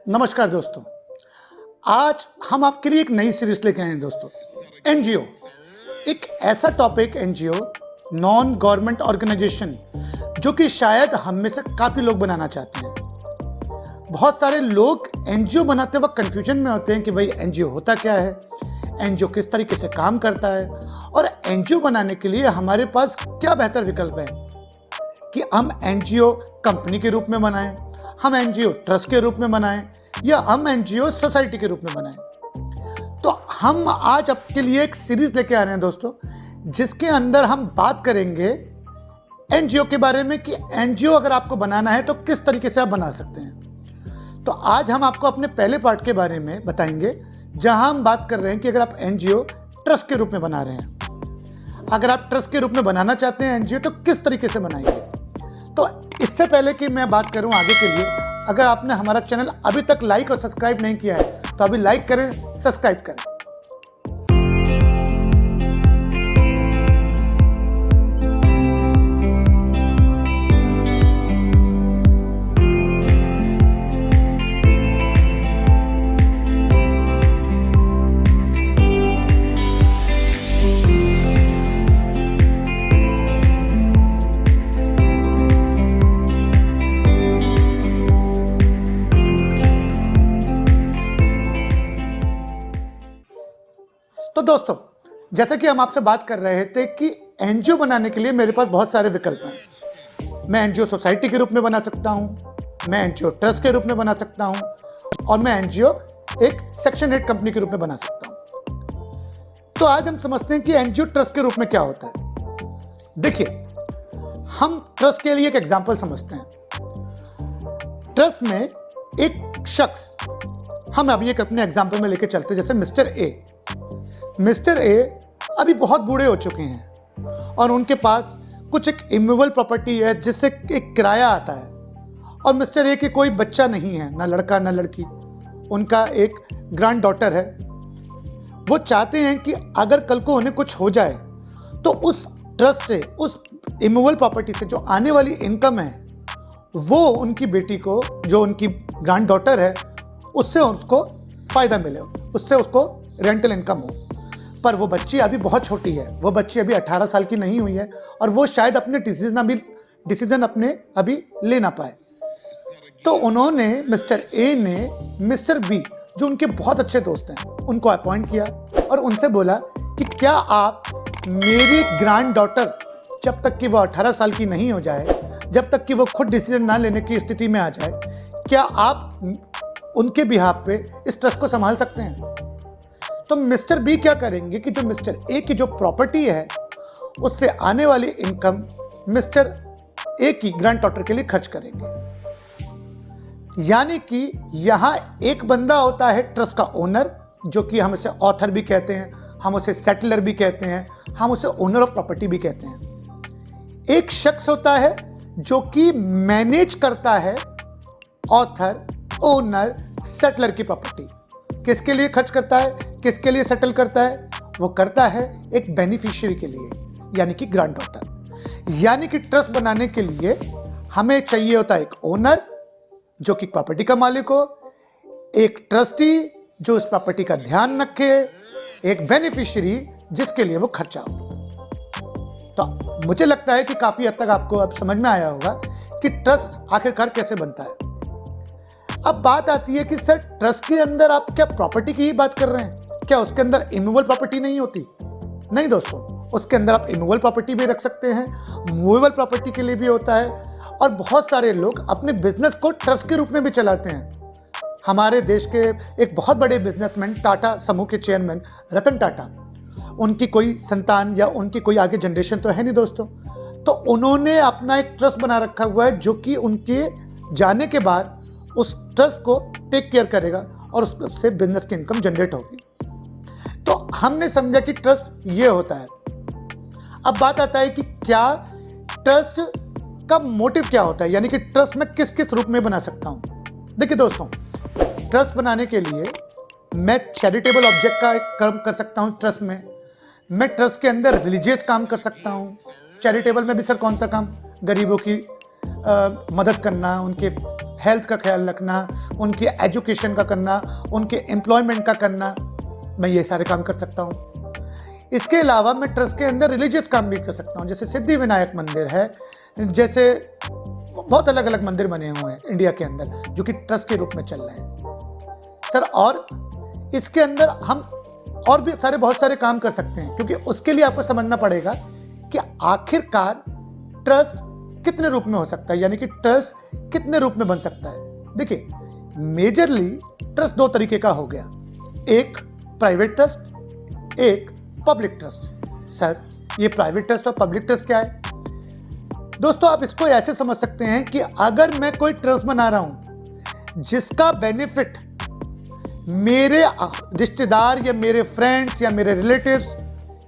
नमस्कार दोस्तों, आज हम आपके लिए एक नई सीरीज लेके आए हैं दोस्तों। एनजीओ एक ऐसा topic, NGO non government organisation, जो कि शायद हम में से काफ़ी लोग बनाना चाहते हैं। बहुत सारे लोग एनजीओ बनाते वक्त कंफ्यूजन में होते हैं कि भाई एनजीओ होता क्या है, एनजीओ किस तरीके से काम करता है और एनजीओ बनाने के लिए हमारे पास क्या बेहतर विकल्प है कि हम एनजीओ कंपनी के रूप में बनाएं, हम एनजीओ ट्रस्ट के रूप में बनाएं या हम एनजीओ सोसाइटी के रूप में बनाएं। तो हम आज आपके लिए एक सीरीज लेके आ रहे हैं दोस्तों, जिसके अंदर हम बात करेंगे एनजीओ के बारे में कि एनजीओ अगर आपको बनाना है तो किस तरीके से आप बना सकते हैं। तो आज हम आपको अपने पहले पार्ट के बारे में बताएंगे, जहां हम बात कर रहे हैं कि अगर आप एनजीओ ट्रस्ट के रूप में बना रहे हैं, अगर आप ट्रस्ट के रूप में बनाना चाहते हैं एनजीओ, तो किस तरीके से बनाएंगे। तो इससे पहले कि मैं बात करूं आगे के लिए, अगर आपने हमारा चैनल अभी तक लाइक और सब्सक्राइब नहीं किया है तो अभी लाइक करें, सब्सक्राइब करें। तो दोस्तों, जैसे कि हम आपसे बात कर रहे थे कि एनजीओ बनाने के लिए मेरे पास बहुत सारे विकल्प हैं। मैं एनजीओ सोसाइटी के रूप में बना सकता हूं, मैं एनजीओ ट्रस्ट के रूप में बना सकता हूं और मैं एनजीओ एक सेक्शन 8 कंपनी के रूप में बना सकता हूं। तो आज हम समझते हैं कि एनजीओ ट्रस्ट के रूप में क्या होता है। देखिए, हम ट्रस्ट के लिए एक एग्जाम्पल समझते हैं। ट्रस्ट में एक शख्स, हम अभी एक अपने एग्जाम्पल में लेके चलते हैं, जैसे मिस्टर ए अभी बहुत बूढ़े हो चुके हैं और उनके पास कुछ एक इमूवेबल प्रॉपर्टी है जिससे एक किराया आता है, और मिस्टर ए के कोई बच्चा नहीं है, ना लड़का ना लड़की, उनका एक ग्रैंड डॉटर है। वो चाहते हैं कि अगर कल को उन्हें कुछ हो जाए तो उस ट्रस्ट से, उस इमूवेबल प्रॉपर्टी से जो आने वाली इनकम है वो उनकी बेटी को, जो उनकी ग्रैंड डॉटर है, उससे उसको फायदा मिले, उससे उसको रेंटल इनकम हो। पर वो बच्ची अभी बहुत छोटी है, वो बच्ची अभी 18 साल की नहीं हुई है और वो शायद अपने डिसीजन अपने अभी ले ना पाए। तो उन्होंने, मिस्टर ए ने मिस्टर बी, जो उनके बहुत अच्छे दोस्त हैं, उनको अपॉइंट किया और उनसे बोला कि क्या आप मेरी ग्रैंड डॉटर, जब तक कि वो 18 साल की नहीं हो जाए, जब तक कि वो खुद डिसीजन ना लेने की स्थिति में आ जाए, क्या आप उनके बिहाफ पे इस ट्रस्ट को संभाल सकते हैं। तो मिस्टर बी क्या करेंगे कि जो मिस्टर ए की जो प्रॉपर्टी है उससे आने वाली इनकम मिस्टर ए की ग्रैंड डॉटर के लिए खर्च करेंगे। यानी कि यहां एक बंदा होता है ट्रस्ट का ओनर, जो कि हम उसे ऑथर भी कहते हैं, हम उसे सेटलर भी कहते हैं, हम उसे ओनर ऑफ प्रॉपर्टी भी कहते हैं। एक शख्स होता है जो कि मैनेज करता है ऑथर, ओनर, सेटलर की प्रॉपर्टी। किसके लिए खर्च करता है, किसके लिए सेटल करता है, वो करता है एक बेनिफिशियरी के लिए, यानी कि ग्रैंड डॉटर। यानी कि ट्रस्ट बनाने के लिए हमें चाहिए होता है एक ओनर जो कि प्रॉपर्टी का मालिक हो, एक ट्रस्टी जो इस प्रॉपर्टी का ध्यान रखे, एक बेनिफिशियरी जिसके लिए वो खर्चा हो। तो मुझे लगता है कि काफी हद तक आपको अब समझ में आया होगा कि ट्रस्ट आखिरकार कैसे बनता है। अब बात आती है कि सर, ट्रस्ट के अंदर आप क्या प्रॉपर्टी की ही बात कर रहे हैं, क्या उसके अंदर इमूवेबल प्रॉपर्टी नहीं होती? नहीं दोस्तों, उसके अंदर आप इमूवेबल प्रॉपर्टी भी रख सकते हैं, मूवेबल प्रॉपर्टी के लिए भी होता है, और बहुत सारे लोग अपने बिजनेस को ट्रस्ट के रूप में भी चलाते हैं। हमारे देश के एक बहुत बड़े बिजनेसमैन, टाटा समूह के चेयरमैन रतन टाटा, उनकी कोई संतान या उनकी कोई आगे जनरेशन तो है नहीं दोस्तों, तो उन्होंने अपना एक ट्रस्ट बना रखा हुआ है जो कि उनके जाने के बाद उस ट्रस्ट को टेक केयर करेगा और उससे बिजनेस की इनकम जनरेट होगी। तो हमने समझा कि ट्रस्ट ये होता है। अब बात आता है कि क्या ट्रस्ट का मोटिव क्या होता है, यानी कि ट्रस्ट में किस किस रूप में बना सकता हूं। देखिए दोस्तों, ट्रस्ट बनाने के लिए मैं चैरिटेबल ऑब्जेक्ट का एक काम कर सकता हूं ट्रस्ट में, मैं ट्रस्ट के अंदर रिलीजियस काम कर सकता हूं। चैरिटेबल में भी सर कौन सा काम, गरीबों की मदद करना, उनके हेल्थ का ख्याल रखना, उनकी एजुकेशन का करना, उनके एम्प्लॉयमेंट का करना, मैं ये सारे काम कर सकता हूँ। इसके अलावा मैं ट्रस्ट के अंदर रिलीजियस काम भी कर सकता हूँ, जैसे सिद्धि विनायक मंदिर है, जैसे बहुत अलग अलग मंदिर बने हुए हैं इंडिया के अंदर जो कि ट्रस्ट के रूप में चल रहे हैं सर। और इसके अंदर हम और भी बहुत सारे काम कर सकते हैं, क्योंकि उसके लिए आपको समझना पड़ेगा कि आखिरकार ट्रस्ट कितने रूप में हो सकता है, यानी कि ट्रस्ट कितने रूप में बन सकता है। देखिए, मेजरली ट्रस्ट दो तरीके का हो गया, एक प्राइवेट ट्रस्ट, एक पब्लिक ट्रस्ट। सर, ये प्राइवेट ट्रस्ट और पब्लिक ट्रस्ट क्या है? दोस्तों, आप इसको ऐसे समझ सकते हैं कि अगर मैं कोई ट्रस्ट बना रहा हूं जिसका बेनिफिट मेरे रिश्तेदार या मेरे फ्रेंड्स या मेरे रिलेटिव्स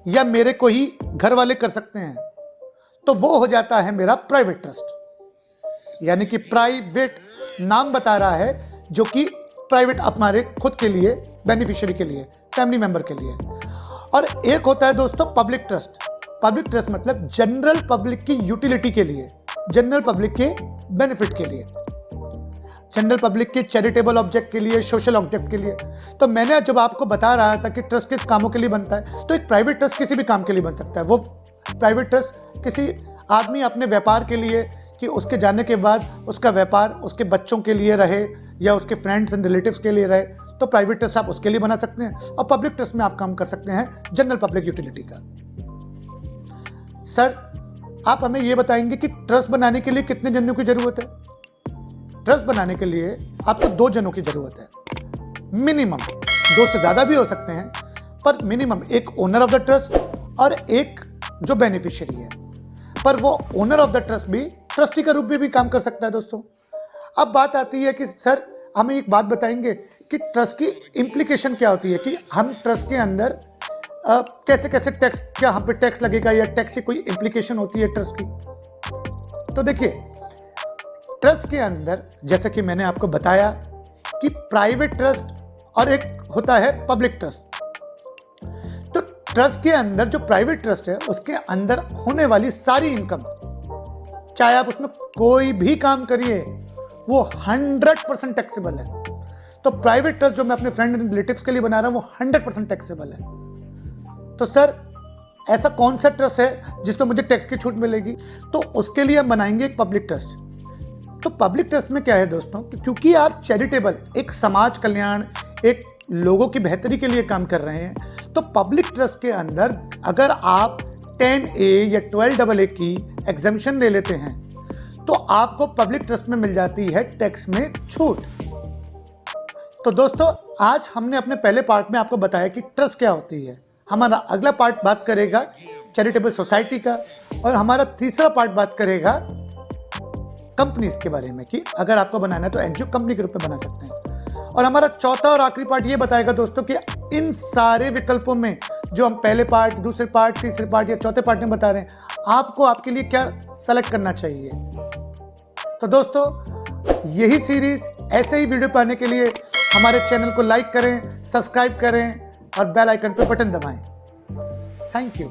या मेरे कोई घर वाले कर सकते हैं, तो वो हो जाता है मेरा प्राइवेट ट्रस्ट। यानी कि प्राइवेट नाम बता रहा है, जो कि प्राइवेट हमारे खुद के लिए, बेनिफिशियरी के लिए, फैमिली मेंबर के लिए। और एक होता है दोस्तों पब्लिक ट्रस्ट। पब्लिक ट्रस्ट मतलब जनरल पब्लिक की यूटिलिटी के लिए, जनरल पब्लिक के बेनिफिट के लिए, जनरल पब्लिक के चैरिटेबल ऑब्जेक्ट के लिए, सोशल ऑब्जेक्ट के लिए। तो मैंने जब आपको बता रहा था कि ट्रस्ट किस कामों के लिए बनता है, तो एक प्राइवेट ट्रस्ट किसी भी काम के लिए बन सकता है। वो प्राइवेट ट्रस्ट किसी आदमी अपने व्यापार के लिए, कि उसके जाने के बाद उसका व्यापार उसके बच्चों के लिए रहे या उसके फ्रेंड्स एंड रिलेटिव्स के लिए रहे, तो प्राइवेट ट्रस्ट आप उसके लिए बना सकते हैं। और पब्लिक ट्रस्ट में आप काम कर सकते हैं जनरल पब्लिक यूटिलिटी का। सर, आप हमें ये बताएंगे कि ट्रस्ट बनाने के लिए कितने जनों की जरूरत है? ट्रस्ट बनाने के लिए आपको 2 जनों की जरूरत है मिनिमम। 2 से ज्यादा भी हो सकते हैं, पर मिनिमम एक ओनर ऑफ द ट्रस्ट और एक जो बेनिफिशियरी है। पर वो ओनर ऑफ द ट्रस्ट भी ट्रस्टी का रूप में भी काम कर सकता है दोस्तों। अब बात आती है कि सर, हमें एक बात बताएंगे कि ट्रस्ट की इंप्लीकेशन क्या होती है, कि हम ट्रस्ट के अंदर कैसे कैसे टैक्स, क्या यहाँ पे टैक्स लगेगा या टैक्स की कोई इंप्लीकेशन होती है ट्रस्ट की? तो देखिए, ट्रस्ट के अंदर जैसे कि मैंने आपको बताया कि प्राइवेट ट्रस्ट और एक होता है पब्लिक ट्रस्ट। तो ट्रस्ट के अंदर जो प्राइवेट ट्रस्ट है, उसके अंदर होने वाली सारी इनकम, चाहे आप उसमें कोई भी काम करिए, वो 100% टैक्सेबल है। तो प्राइवेट ट्रस्ट जो मैं अपने फ्रेंड एंड रिलेटिव्स के लिए बना रहा हूं, वो 100% टैक्सेबल है। तो सर, ऐसा कौन सा ट्रस्ट है जिसमें मुझे टैक्स की छूट मिलेगी? तो उसके लिए हम बनाएंगे एक पब्लिक ट्रस्ट। तो पब्लिक ट्रस्ट में क्या है दोस्तों, कि क्योंकि आप चैरिटेबल, एक समाज कल्याण, एक लोगों की बेहतरी के लिए काम कर रहे हैं, तो पब्लिक ट्रस्ट के अंदर अगर आप 10A या 12AA की एग्जेम्पशन ले लेते हैं, तो आपको पब्लिक ट्रस्ट में मिल जाती है टैक्स में छूट। तो दोस्तों, आज हमने अपने पहले पार्ट में आपको बताया कि ट्रस्ट क्या होती है। हमारा अगला पार्ट बात करेगा चैरिटेबल सोसाइटी का, और हमारा तीसरा पार्ट बात करेगा कंपनीज के बारे में, कि अगर आपको बनाना है तो एनजीओ कंपनी के रूप में बना सकते हैं। और हमारा चौथा और आखिरी पार्ट ये बताएगा दोस्तों कि इन सारे विकल्पों में जो हम पहले पार्ट, दूसरे पार्ट, तीसरे पार्ट या चौथे पार्ट में बता रहे हैं, आपको आपके लिए क्या सेलेक्ट करना चाहिए। तो दोस्तों, यही सीरीज, ऐसे ही वीडियो पाने के लिए हमारे चैनल को लाइक करें, सब्सक्राइब करें और बेल आइकन पर बटन दबाएं। Thank you.